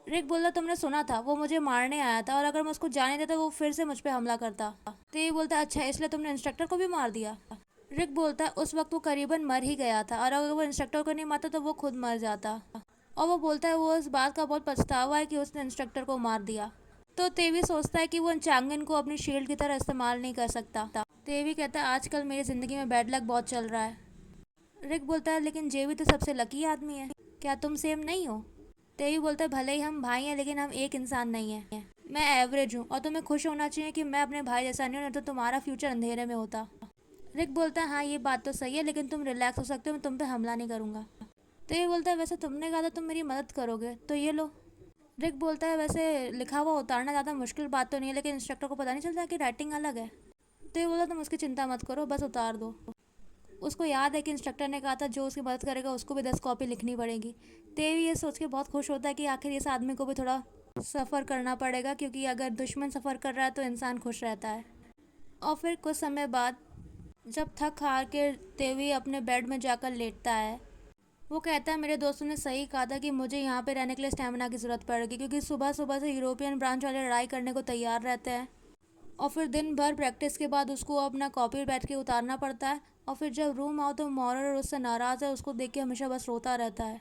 रिक बोलता तुमने सुना था वो मुझे मारने आया था और अगर मैं उसको जाने देता वो फिर से मुझ पर हमला करता। तेवी बोलता अच्छा इसलिए तुमने इंस्ट्रक्टर को भी मार दिया। रिक बोलता है उस वक्त वो करीबन मर ही गया था और अगर वो इंस्ट्रक्टर को नहीं मारता तो वो खुद मर जाता। और वो बोलता है वो इस बात का बहुत पछतावा है कि उसने इंस्ट्रक्टर को मार दिया। तो तेवी सोचता है कि वो चांगिन को अपनी शील्ड की तरह इस्तेमाल नहीं कर सकता। तेवी कहता है आजकल मेरी ज़िंदगी में बैड लक बहुत चल रहा है। रिक बोलता है लेकिन जेवी तो सबसे लकी आदमी है, क्या तुम सेम नहीं हो? तेवी बोलता है भले ही हम भाई हैं लेकिन हम एक इंसान नहीं हैं। मैं एवरेज हूँ और तुम्हें खुश होना चाहिए कि मैं अपने भाई जैसा नहीं हूँ, नहीं तो तुम्हारा फ्यूचर अंधेरे में होता। रिक बोलता है हाँ ये बात तो सही है लेकिन तुम रिलैक्स हो सकते हो, मैं तुम पे हमला नहीं करूँगा। तेवी बोलता है वैसे तुमने कहा था तुम मेरी मदद करोगे तो ये लो। रिक बोलता है वैसे लिखा हुआ उतारना ज़्यादा मुश्किल बात तो नहीं है लेकिन इंस्ट्रक्टर को पता नहीं चलता कि राइटिंग अलग है। तो ये बोला तुम उसकी चिंता मत करो, बस उतार दो। उसको याद है कि इंस्ट्रक्टर ने कहा था जो उसकी मदद करेगा उसको भी 10 कॉपी लिखनी पड़ेगी। तेवी ये सोच के बहुत खुश होता है कि आखिर इस आदमी को भी थोड़ा सफ़र करना पड़ेगा, क्योंकि अगर दुश्मन सफ़र कर रहा है तो इंसान खुश रहता है। और फिर कुछ समय बाद जब थक हार के तेवी अपने बेड में जाकर लेटता है, वो कहता है मेरे दोस्तों ने सही कहा था कि मुझे यहाँ पे रहने के लिए स्टेमिना की ज़रूरत पड़ेगी, क्योंकि सुबह सुबह से यूरोपियन ब्रांच वाले लड़ाई करने को तैयार रहते हैं और फिर दिन भर प्रैक्टिस के बाद उसको अपना कॉपी बैठ के उतारना पड़ता है। और फिर जब रूम आओ तो मॉरर उससे नाराज़ है, उसको देख के हमेशा बस रोता रहता है।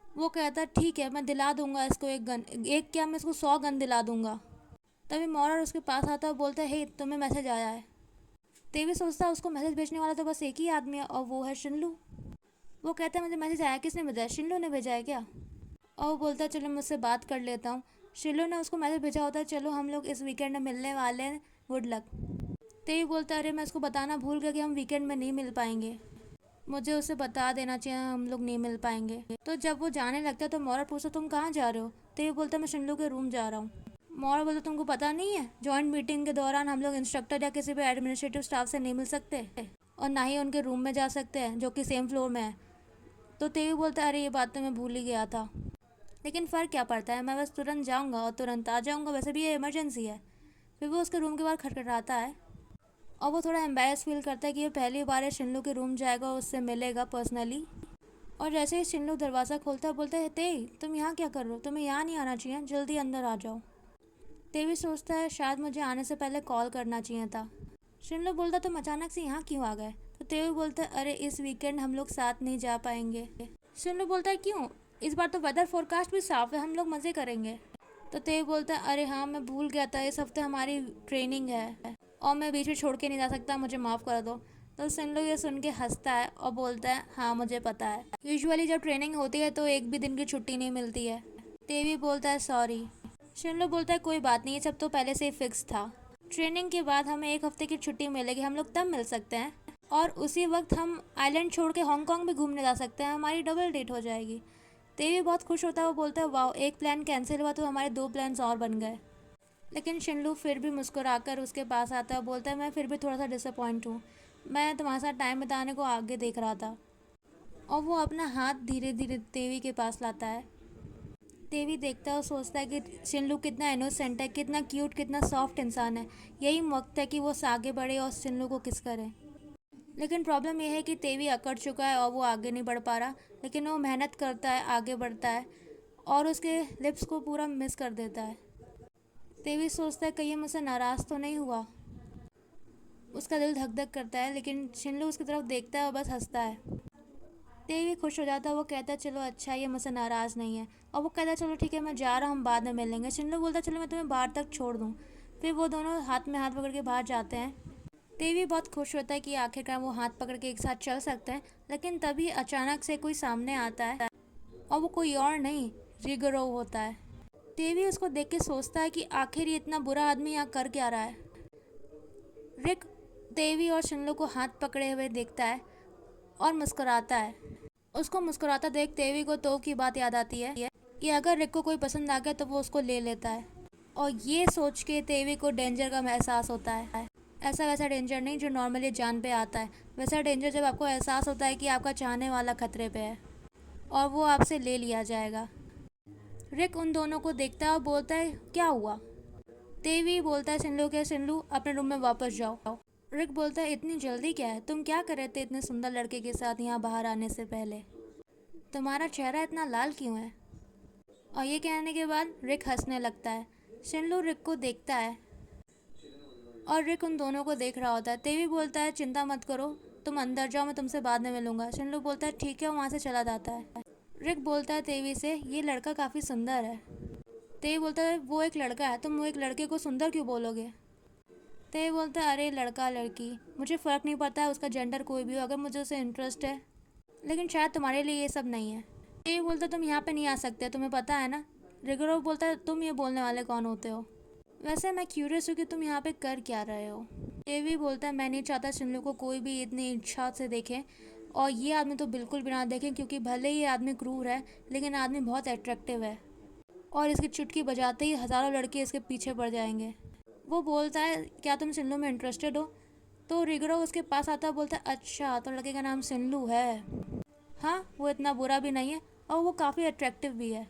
वो कहता है ठीक है मैं दिला दूंगा इसको एक गन, एक क्या मैं इसको 100 गन दिला दूंगा। तभी मॉरर उसके पास आता है और बोलता है हे तुम्हें मैसेज आया है। तेवी सोचता है उसको मैसेज भेजने वाला तो बस एक ही आदमी है और वो है शिनलू। वो कहता है मुझे मैसेज आया किसने भेजा है, शिनलू ने भेजा है क्या? और वो बोलता है चलो मुझसे बात कर लेता हूँ। शिनलू ने उसको मैसेज भेजा होता है चलो हम लोग इस वीकेंड में मिलने वाले हैं, गुड लक। तेवी बोलता है अरे मैं उसको बताना भूल गया कि हम वीकेंड में नहीं मिल पाएंगे, मुझे उसे बता देना चाहिए हम लोग नहीं मिल पाएंगे। तो जब वो जाने लगता है तो मॉरल पूछता तुम कहाँ जा रहे हो? तेवी बोलता है मैं शिनलू के रूम जा रहा हूँ। मॉरल बोलता तुमको पता नहीं है जॉइंट मीटिंग के दौरान हम लोग इंस्ट्रक्टर या किसी भी एडमिनिस्ट्रेटिव स्टाफ से नहीं मिल सकते और ना ही उनके रूम में जा सकते हैं जो कि सेम फ्लोर में है। तो तेवी बोलता है अरे ये बात तो मैं भूल ही गया था, लेकिन फ़र्क क्या पड़ता है, मैं बस तुरंत जाऊँगा और तुरंत आ जाऊँगा, वैसे भी ये इमरजेंसी है। फिर वो उसके रूम के बाहर खटखटाता है और वो थोड़ा एम्बेरस फील करता है कि ये पहली बार है शिनलू के रूम जाएगा और उससे मिलेगा पर्सनली। और जैसे ही शिनलू दरवाज़ा खोलता है बोलता है तेई तुम यहाँ क्या कर रहे हो, तुम्हें यहाँ नहीं आना चाहिए, जल्दी अंदर आ जाओ। तेवी सोचता है शायद मुझे आने से पहले कॉल करना चाहिए था। शिनलू बोलता तुम अचानक से यहाँ क्यों आ गए? तो तेवी बोलता है अरे इस वीकेंड हम लोग साथ नहीं जा पाएंगे। शिनलू बोलता है क्यों, इस बार तो वेदर फोरकास्ट भी साफ है, हम लोग मज़े करेंगे। तो तेवी बोलता है अरे हाँ मैं भूल गया था इस हफ्ते हमारी ट्रेनिंग है और मैं बीच में छोड़ के नहीं जा सकता, मुझे माफ़ कर दो। तो शिनलू ये सुन के हंसता है और बोलता है हाँ मुझे पता है, यूजुअली जब ट्रेनिंग होती है तो एक भी दिन की छुट्टी नहीं मिलती है। तेवी बोलता है सॉरी। शिनलू बोलता है कोई बात नहीं, ये सब तो पहले से ही फिक्स था। ट्रेनिंग के बाद हमें एक हफ्ते की छुट्टी मिलेगी, हम लोग तब मिल सकते हैं और उसी वक्त हम आइलैंड छोड़ के हांगकांग भी घूमने जा सकते हैं, हमारी डबल डेट हो जाएगी। तेवी बहुत खुश होता है, वो बोलता है वाह एक प्लान कैंसिल हुआ तो हमारे 2 प्लान्स और बन गए। लेकिन शिनलू फिर भी मुस्कुराकर उसके पास आता है, बोलता है मैं फिर भी थोड़ा सा डिसअपॉइंट हूँ, मैं तुम्हारे साथ टाइम बिताने को आगे देख रहा था। और वो अपना हाथ धीरे धीरे तेवी के पास लाता है। तेवी देखता है और सोचता है कि शिनलू कितना इनोसेंट है, कितना क्यूट, कितना सॉफ्ट इंसान है, यही वक्त है कि वो आगे बढ़े और शिनलू को किस करे। लेकिन प्रॉब्लम यह है कि तेवी अकड़ चुका है और वो आगे नहीं बढ़ पा रहा, लेकिन वो मेहनत करता है, आगे बढ़ता है और उसके लिप्स को पूरा मिस कर देता है। तेवी सोचता है कहीं मुझसे नाराज़ तो नहीं हुआ, उसका दिल धक धक करता है, लेकिन शिनलू उसकी तरफ देखता है और बस हंसता है। तेवी खुश हो जाता है, वो कहता है चलो अच्छा ये मुझसे नाराज़ नहीं है और वो कहता है चलो ठीक है मैं जा रहा हूँ, हम बाद में मिल लेंगे। शिनलू बोलता है चलो मैं तुम्हें बाहर तक छोड़ दूँ। फिर वो दोनों हाथ में हाथ पकड़ के बाहर जाते हैं। तेवी बहुत खुश होता है कि आखिरकार वो हाथ पकड़ के एक साथ चल सकते हैं, लेकिन तभी अचानक से कोई सामने आता है और वो कोई और नहीं रिगरो होता है। तेवी उसको देख के सोचता है कि आखिर ये इतना बुरा आदमी यहाँ कर क्या रहा है। रिक तेवी और शिनलू को हाथ पकड़े हुए देखता है और मुस्कुराता है। उसको मुस्कुराता देख तेवी को तो की बात याद आती है कि अगर रिक को कोई पसंद आ गया तो वो उसको ले लेता है। और ये सोच के तेवी को डेंजर का एहसास होता है, ऐसा वैसा डेंजर नहीं जो नॉर्मली जान पे आता है, वैसा डेंजर जब आपको एहसास होता है कि आपका चाहने वाला खतरे पे है और वो आपसे ले लिया जाएगा। रिक उन दोनों को देखता है और बोलता है क्या हुआ? तेवी बोलता है शिनलू के शिनलू अपने रूम में वापस जाओ। रिक बोलता है इतनी जल्दी क्या है, तुम क्या कर रहे थे इतने सुंदर लड़के के साथ यहाँ बाहर आने से पहले, तुम्हारा चेहरा इतना लाल क्यों है? और ये कहने के बाद रिक हंसने लगता है। शिनलू रिक को देखता है और रिक उन दोनों को देख रहा होता है। तेवी बोलता है चिंता मत करो, तुम अंदर जाओ, मैं तुमसे बाद में मिलूंगा। शिनलू बोलता है ठीक है, वो वहाँ से चला जाता है। रिक बोलता है तेवी से, ये लड़का काफ़ी सुंदर है। तेवी बोलता है वो एक लड़का है, तुम वो एक लड़के को सुंदर क्यों बोलोगे? तेवी बोलता है अरे लड़का लड़की मुझे फ़र्क नहीं पड़ता है, उसका जेंडर कोई भी हो, अगर मुझे उसे इंटरेस्ट है, लेकिन शायद तुम्हारे लिए ये सब नहीं है। तेवी बोलता है तुम यहाँ पे नहीं आ सकते, तुम्हें पता है ना। रिगोरो बोलता है तुम ये बोलने वाले कौन होते हो? वैसे मैं क्यूरियस हूँ कि तुम यहाँ पे कर क्या रहे हो। तेवी बोलता है मैं नहीं चाहता शिनलू को कोई भी इतनी इच्छा से देखे, और ये आदमी तो बिल्कुल भी ना देखें, क्योंकि भले ही ये आदमी क्रूर है लेकिन आदमी बहुत अट्रैक्टिव है, और इसकी चुटकी बजाते ही हज़ारों लड़के इसके पीछे पड़ जाएंगे। वो बोलता है क्या तुम सिन्लू में इंटरेस्टेड हो? तो रिगरो उसके पास आता है, बोलता है अच्छा तो लड़के का नाम सिन्लू है। हाँ वो इतना बुरा भी नहीं है, और वो काफ़ी अट्रैक्टिव भी है।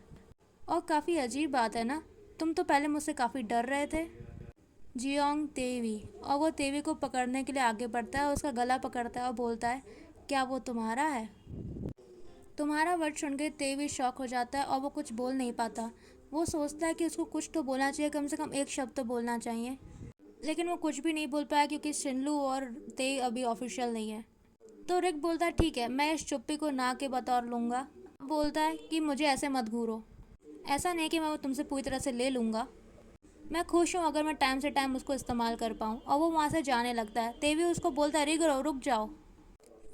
और काफ़ी अजीब बात है ना, तुम तो पहले मुझसे काफ़ी डर रहे थे। जियोंग तेवी, और वो तेवी को पकड़ने के लिए आगे बढ़ता है, उसका गला पकड़ता है और बोलता है क्या वो तुम्हारा है? तुम्हारा वर्ड सुन के तेवी शॉक हो जाता है और वो कुछ बोल नहीं पाता। वो सोचता है कि उसको कुछ तो बोलना चाहिए, कम से कम एक शब्द तो बोलना चाहिए, लेकिन वो कुछ भी नहीं बोल पाया क्योंकि शिनलू और ते अभी ऑफिशियल नहीं है। तो रिक बोलता है ठीक है, मैं इस चुप्पी को ना के बतौर लूँगा। बोलता है कि मुझे ऐसे मत घूरो, ऐसा नहीं कि मैं वो तुमसे पूरी तरह से ले लूँगा, मैं खुश हूँ अगर मैं टाइम से टाइम उसको इस्तेमाल कर पाऊँ। और वो वहाँ से जाने लगता है। तेवी उसको बोलता है रिगरो रुक जाओ।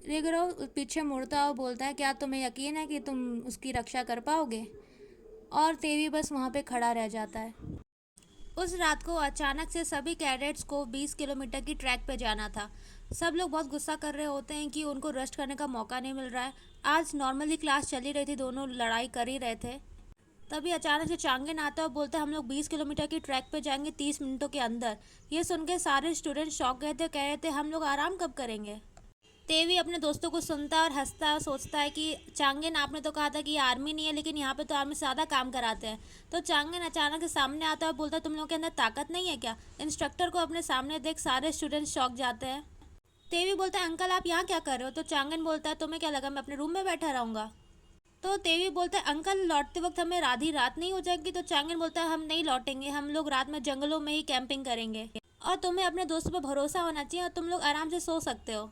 रिगरो पीछे मुड़ता और बोलता है क्या तुम्हें यकीन है कि तुम उसकी रक्षा कर पाओगे? और तेवी बस वहाँ पे खड़ा रह जाता है। उस रात को अचानक से सभी कैडेट्स को 20 किलोमीटर की ट्रैक पे जाना था। सब लोग बहुत गुस्सा कर रहे होते हैं कि उनको रेस्ट करने का मौका नहीं मिल रहा है। आज नॉर्मली क्लास चली रही थी, दोनों लड़ाई कर ही रहे थे। तभी अचानक से चांगेन आता है और बोलता है हम लोग 20 किलोमीटर की ट्रैक पे जाएंगे 30 मिनटों के अंदर। ये सुन के सारे स्टूडेंट शौक गए थे, कह रहे थे हम लोग आराम कब करेंगे। तेवी अपने दोस्तों को सुनता और हंसता और सोचता है कि चांगेन आपने तो कहा था कि ये आर्मी नहीं है, लेकिन यहाँ पे तो आर्मी से ज़्यादा काम कराते हैं। तो चांगेन अचानक से सामने आता है और बोलता है तुम लोगों के अंदर ताकत नहीं है क्या? इंस्ट्रक्टर को अपने सामने देख सारे स्टूडेंट शौक जाते हैं। तेवी बोलता है अंकल आप यहाँ क्या कर रहे हो? तो चांगेन बोलता है तुम्हें क्या लगा मैं अपने रूम में बैठा रहूँगा? तो तेवी बोलता है अंकल लौटते वक्त हमें आधी रात नहीं हो जाएगी? तो चांगेन बोलता है हम नहीं लौटेंगे, हम लोग रात में जंगलों में ही कैंपिंग करेंगे, और तुम्हें अपने दोस्तों पर भरोसा होना चाहिए और तुम लोग आराम से सो सकते हो।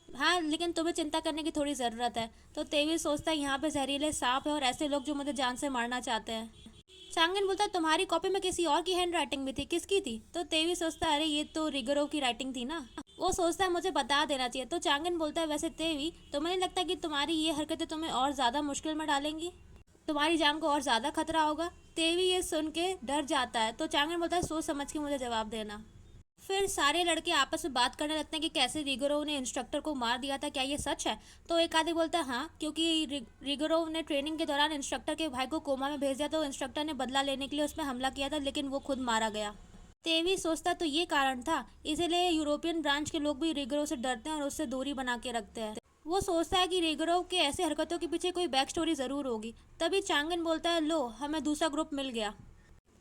हाँ लेकिन तुम्हें चिंता करने की थोड़ी ज़रूरत है। तो तेवी सोचता है यहाँ पे जहरीले सांप है और ऐसे लोग जो मुझे जान से मारना चाहते हैं। चांगेन बोलता है तुम्हारी कॉपी में किसी और की हैंड राइटिंग भी थी, किसकी थी? तो तेवी सोचता है अरे ये तो रिगरो की राइटिंग थी ना। वो सोचता है मुझे बता देना चाहिए। तो चांगेन बोलता है वैसे तेवी तुम्हें नहीं लगता कि तुम्हारी ये हरकतें तुम्हें और ज़्यादा मुश्किल में डालेंगी, तुम्हारी जान को और ज़्यादा खतरा होगा? तेवी ये सुन के डर जाता है। तो चांगेन बोलता है सोच समझ के मुझे जवाब देना। फिर सारे लड़के आपस में बात करने लगते हैं कि कैसे रिगोरोव ने इंस्ट्रक्टर को मार दिया था, क्या ये सच है? तो एक आदमी बोलता है हाँ, क्योंकि रिगोरोव ने ट्रेनिंग के दौरान इंस्ट्रक्टर के भाई को कोमा में भेज दिया, तो इंस्ट्रक्टर ने बदला लेने के लिए उसमें हमला किया था, लेकिन वो खुद मारा गया। तेवी सोचता तो ये कारण था, इसीलिए यूरोपियन ब्रांच के लोग भी रिगोरोव से डरते हैं और उससे दूरी बना के रखते हैं। वो सोचता है कि रिगोरोव के ऐसे हरकतों के पीछे कोई बैक स्टोरी ज़रूर होगी। तभी चांगन बोलता है लो हमें दूसरा ग्रुप मिल गया।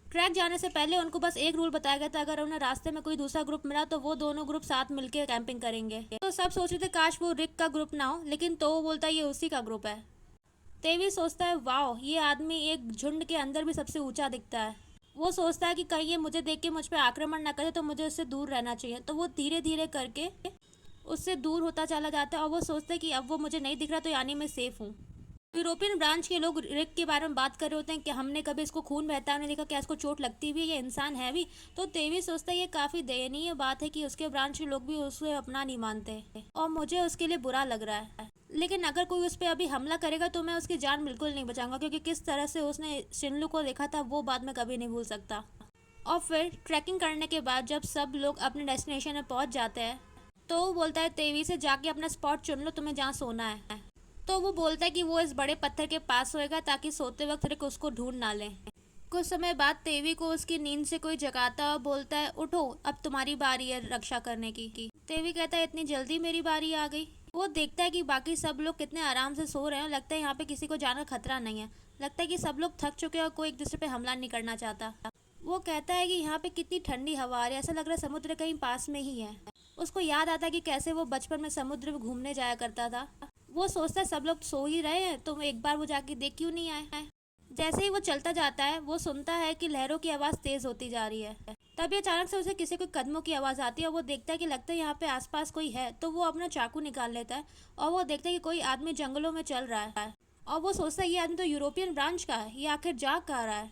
ट्रैक जाने से पहले उनको बस एक रूल बताया गया था, अगर उन्हें रास्ते में कोई दूसरा ग्रुप मिला तो वो दोनों ग्रुप साथ मिलकर कैंपिंग करेंगे। तो सब सोच रहे थे काश वो रिक का ग्रुप ना हो, लेकिन तो वो बोलता है ये उसी का ग्रुप है। तेवी सोचता है वाह ये आदमी एक झुंड के अंदर भी सबसे ऊंचा दिखता है। वो सोचता है कि कहीं ये मुझे देख के मुझ पर आक्रमण ना करे, तो मुझे उससे दूर रहना चाहिए। तो वो धीरे धीरे करके उससे दूर होता चला जाता है और वो सोचता है कि अब वो मुझे नहीं दिख रहा, तो यानी मैं सेफ हूँ। यूरोपियन ब्रांच के लोग रिक के बारे में बात कर रहे होते हैं कि हमने कभी इसको खून बहता हुआ नहीं देखा, क्या इसको चोट लगती भी है, ये इंसान है भी? तो तेवी सोचता है ये काफ़ी दयनीय बात है कि उसके ब्रांच के लोग भी उसे अपना नहीं मानते, और मुझे उसके लिए बुरा लग रहा है। लेकिन अगर कोई उस पर अभी हमला करेगा तो मैं उसकी जान बिल्कुल नहीं बचाऊंगा, क्योंकि किस तरह से उसने शिनलू को देखा था वो बात मैं कभी नहीं भूल सकता। और फिर ट्रैकिंग करने के बाद जब सब लोग अपने डेस्टिनेशन में पहुंच जाते हैं, तो वो बोलता है तेवी से जाके अपना स्पॉट चुन लो, तुम्हें जहाँ सोना है। तो वो बोलता है कि वो इस बड़े पत्थर के पास सोएगा ताकि सोते वक्त रिक उसको ढूंढ ना ले। कुछ समय बाद तेवी को उसकी नींद से कोई जगाता और बोलता है उठो अब तुम्हारी बारी है रक्षा करने की। तेवी कहता है इतनी जल्दी मेरी बारी आ गई? वो देखता है कि बाकी सब लोग कितने आराम से सो रहे हैं, लगता है यहाँ पे किसी को जाना खतरा नहीं है, लगता है कि सब लोग थक चुके हैं और कोई एक दूसरे पे हमला नहीं करना चाहता। वो कहता है कि यहाँ पे कितनी ठंडी हवा आ रही है, ऐसा लग रहा है समुद्र कहीं पास में ही है। उसको याद आता है कि कैसे वो बचपन में समुद्र में घूमने जाया करता था। वो सोचता है सब लोग सो ही रहे हैं तो एक बार वो जाके देख क्यों नहीं आए। जैसे ही वो चलता जाता है वो सुनता है कि लहरों की आवाज़ तेज़ होती जा रही है। तभी अचानक से उसे किसी कोई कदमों की आवाज़ आती है और वो देखता है कि लगता है यहाँ पे आसपास कोई है। तो वो अपना चाकू निकाल लेता है और वो देखता है कि कोई आदमी जंगलों में चल रहा है और वो सोचता है ये आदमी तो यूरोपियन ब्रांच का है, ये आखिर जा कहाँ रहा है।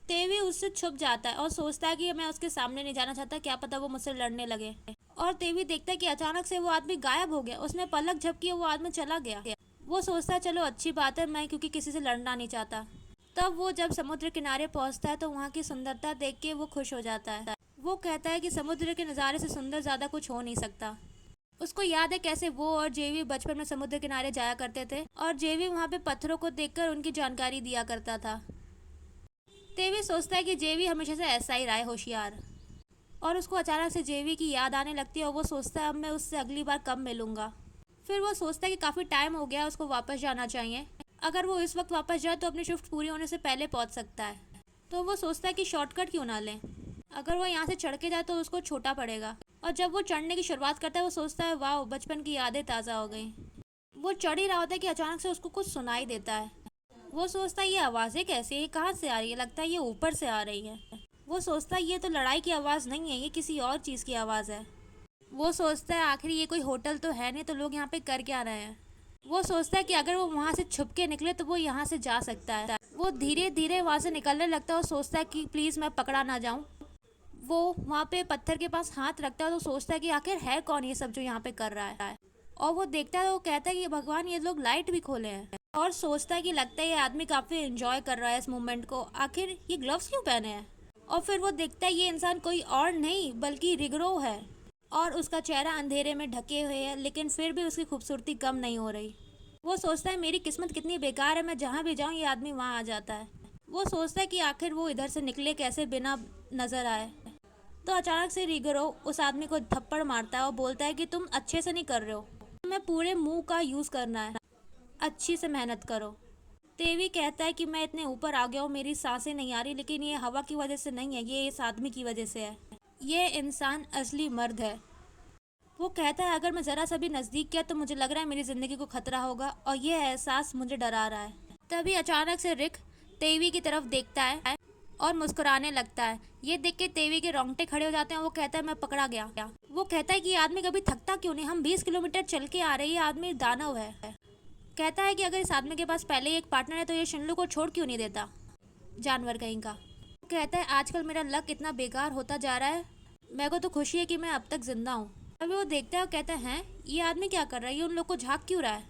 तेवी उससे छुप जाता है और सोचता है कि मैं उसके सामने नहीं जाना चाहता, क्या पता वो मुझसे लड़ने लगे। और तेवी देखता है कि अचानक से वो आदमी गायब हो गया। उसने पलक झपकी और वो आदमी चला गया। वो सोचता है चलो अच्छी बात है, मैं क्योंकि किसी से लड़ना नहीं चाहता। तब वो जब समुद्र किनारे पहुंचता है तो वहाँ की सुंदरता देख के वो खुश हो जाता है। वो कहता है कि समुद्र के नज़ारे से सुंदर ज़्यादा कुछ हो नहीं सकता। उसको याद है कैसे वो और जेवी बचपन में समुद्र किनारे जाया करते थे और जेवी वहाँ पे पत्थरों को देखकर उनकी जानकारी दिया करता था। तेवी सोचता है कि जेवी हमेशा से ऐसा ही रहा है, होशियार। और उसको अचानक से जेवी की याद आने लगती है और वो सोचता है अब मैं उससे अगली बार कब मिलूंगा। फिर वो सोचता है कि काफ़ी टाइम हो गया, उसको वापस जाना चाहिए। अगर वो इस वक्त वापस जाए तो अपनी शिफ्ट पूरी होने से पहले पहुंच सकता है। तो वो सोचता है कि शॉर्टकट क्यों ना लें। अगर वो यहाँ से चढ़ के जाए तो उसको छोटा पड़ेगा। और जब वो चढ़ने की शुरुआत करता है वो सोचता है वाह, बचपन की यादें ताज़ा हो गई। वो चढ़ ही रहा होता है कि अचानक से उसको कुछ सुनाई देता है। वो सोचता है ये आवाज़ें कैसी है, ये कहाँ से आ रही है, लगता है ये ऊपर से आ रही है। वो सोचता है ये तो लड़ाई की आवाज़ नहीं है, ये किसी और चीज़ की आवाज़ है। वो सोचता है आखिर ये कोई होटल तो है नहीं, तो लोग यहाँ पे कर क्या रहे हैं। वो सोचता है कि अगर वो वहाँ से छुप के निकले तो वो यहाँ से जा सकता है। वो धीरे धीरे वहाँ से निकलने लगता है और सोचता है कि प्लीज़ मैं पकड़ा ना जाऊँ। वो वहाँ पे पत्थर के पास हाथ रखता है तो सोचता है कि आखिर है कौन ये सब जो यहाँ पे कर रहा है। और वो देखता है, वो कहता है कि भगवान ये लोग लाइट भी खोले हैं। और सोचता है कि लगता है ये आदमी काफ़ी एंजॉय कर रहा है इस मोमेंट को, आखिर ये ग्लव्स क्यों पहने हैं। और फिर वो देखता है ये इंसान कोई और नहीं बल्कि रिगरो है और उसका चेहरा अंधेरे में ढके हुए है, लेकिन फिर भी उसकी खूबसूरती कम नहीं हो रही। वो सोचता है मेरी किस्मत कितनी बेकार है, मैं जहाँ भी जाऊँ ये आदमी वहाँ आ जाता है। वो सोचता है कि आखिर वो इधर से निकले कैसे बिना नज़र आए। तो अचानक से रिगरो उस आदमी को थप्पड़ मारता है और बोलता है कि तुम अच्छे से नहीं कर रहे हो, तुम्हें पूरे मुंह का यूज़ करना है, अच्छी से मेहनत करो। तेवी कहता है कि मैं इतने ऊपर आ गया हूँ, मेरी सांसें नहीं आ रही, लेकिन ये हवा की वजह से नहीं है, ये इस आदमी की वजह से है। ये इंसान असली मर्द है। वो कहता है अगर मैं ज़रा सा भी नज़दीक किया तो मुझे लग रहा है मेरी ज़िंदगी को खतरा होगा और ये एहसास मुझे डरा रहा है। तभी अचानक से रिक तेवी की तरफ देखता है और मुस्कुराने लगता है। ये देख के तेवी के रोंगटे खड़े हो जाते हैं। वो कहता है मैं पकड़ा गया। वो कहता है कि ये आदमी कभी थकता क्यों नहीं, हम 20 किलोमीटर चल के आ रहे हैं, ये आदमी दानव है। कहता है कि अगर इस आदमी के पास पहले ही एक पार्टनर है तो ये शिनलू को छोड़ क्यों नहीं देता, जानवर कहीं का। वो कहता है आजकल मेरा लक इतना बेकार होता जा रहा है, मेरे को तो खुशी है कि मैं अब तक जिंदा हूँ। अभी वो देखता है और कहता है ये आदमी क्या कर रहा है, ये उन लोग को झाँक क्यों रहा है।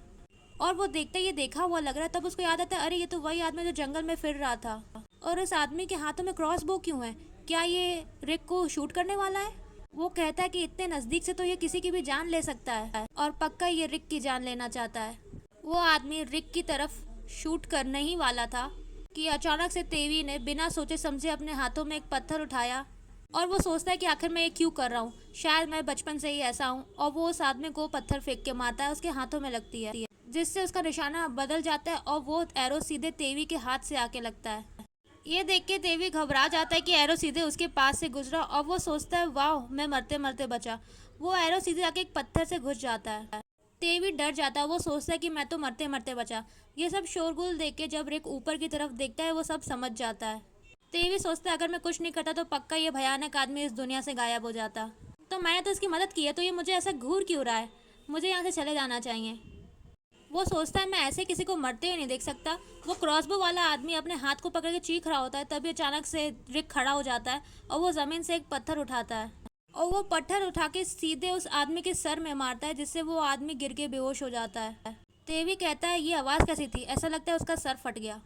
और वो देखता है ये देखा हुआ लग रहा है। तब उसको याद आता है अरे ये तो वही आदमी जो जंगल में फिर रहा था। और उस आदमी के हाथों में क्रॉस बो क्यों है, क्या ये रिक को शूट करने वाला है। वो कहता है कि इतने नज़दीक से तो ये किसी की भी जान ले सकता है और पक्का ये रिक की जान लेना चाहता है। वो आदमी रिक की तरफ शूट करने ही वाला था कि अचानक से तेवी ने बिना सोचे समझे अपने हाथों में एक पत्थर उठाया और वो सोचता है कि आखिर मैं ये क्यों कर रहा हूँ, शायद मैं बचपन से ही ऐसा हूँ। और वो उस आदमी को पत्थर फेंक के मारता है, उसके हाथों में लगती है जिससे उसका निशाना बदल जाता है और वो एरो सीधे तेवी के हाथ से आके लगता है। ये देख के तेवी घबरा जाता है कि एरो सीधे उसके पास से गुजरा और वो सोचता है वाह मैं मरते मरते बचा। वो एरो सीधे आके एक पत्थर से घुस जाता है। तेवी डर जाता है, वो सोचता है कि मैं तो मरते मरते बचा। ये सब शोरगुल देख के जब रिक ऊपर की तरफ देखता है वो सब समझ जाता है। तेवी सोचता है अगर मैं कुछ नहीं करता तो पक्का ये भयानक आदमी इस दुनिया से गायब हो जाता। तो मैंने तो इसकी मदद की है, तो ये मुझे ऐसा घूर क्यों रहा है, मुझे यहाँ से चले जाना चाहिए। वो सोचता है मैं ऐसे किसी को मरते हुए नहीं देख सकता। वो क्रॉसबो वाला आदमी अपने हाथ को पकड़ के चीख रहा होता है। तभी अचानक से रिक खड़ा हो जाता है और वो ज़मीन से एक पत्थर उठाता है और वो पत्थर उठा के सीधे उस आदमी के सर में मारता है, जिससे वो आदमी गिर के बेहोश हो जाता है। तेवी कहता है ये आवाज़ कैसी थी, ऐसा लगता है उसका सर फट गया।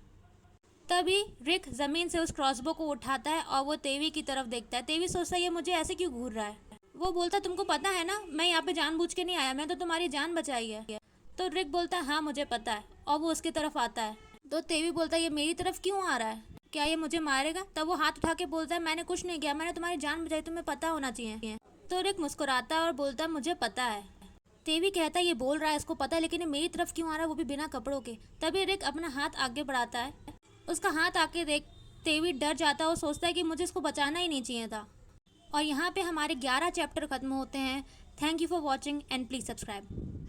तभी रिक ज़मीन से उस क्रॉसबो को उठाता है और वो तेवी की तरफ देखता है। तेवी सोचता है ये मुझे ऐसे क्यों घूर रहा है। वो बोलता तुमको पता है ना मैं यहाँ पे जानबूझ के नहीं आया, मैं तो तुम्हारी जान बचाई है। तो रिक बोलता है हाँ मुझे पता है और वो उसकी तरफ आता है। तो तेवी बोलता है ये मेरी तरफ क्यों आ रहा है, क्या ये मुझे मारेगा। तब वो हाथ उठा के बोलता है मैंने कुछ नहीं किया, मैंने तुम्हारी जान बचाई, तुम्हें पता होना चाहिए। तो रिक मुस्कुराता है और बोलता है मुझे पता है। तेवी कहता है ये बोल रहा है इसको पता है, लेकिन ये मेरी तरफ क्यों आ रहा है, वो भी बिना कपड़ों के। तभी रिक अपना हाथ आगे बढ़ाता है, उसका हाथ आके देख तेवी डर जाता है और सोचता है कि मुझे इसको बचाना ही नहीं चाहिए था। और यहाँ पे हमारे 11 चैप्टर खत्म होते हैं। Thank you for watching and please subscribe.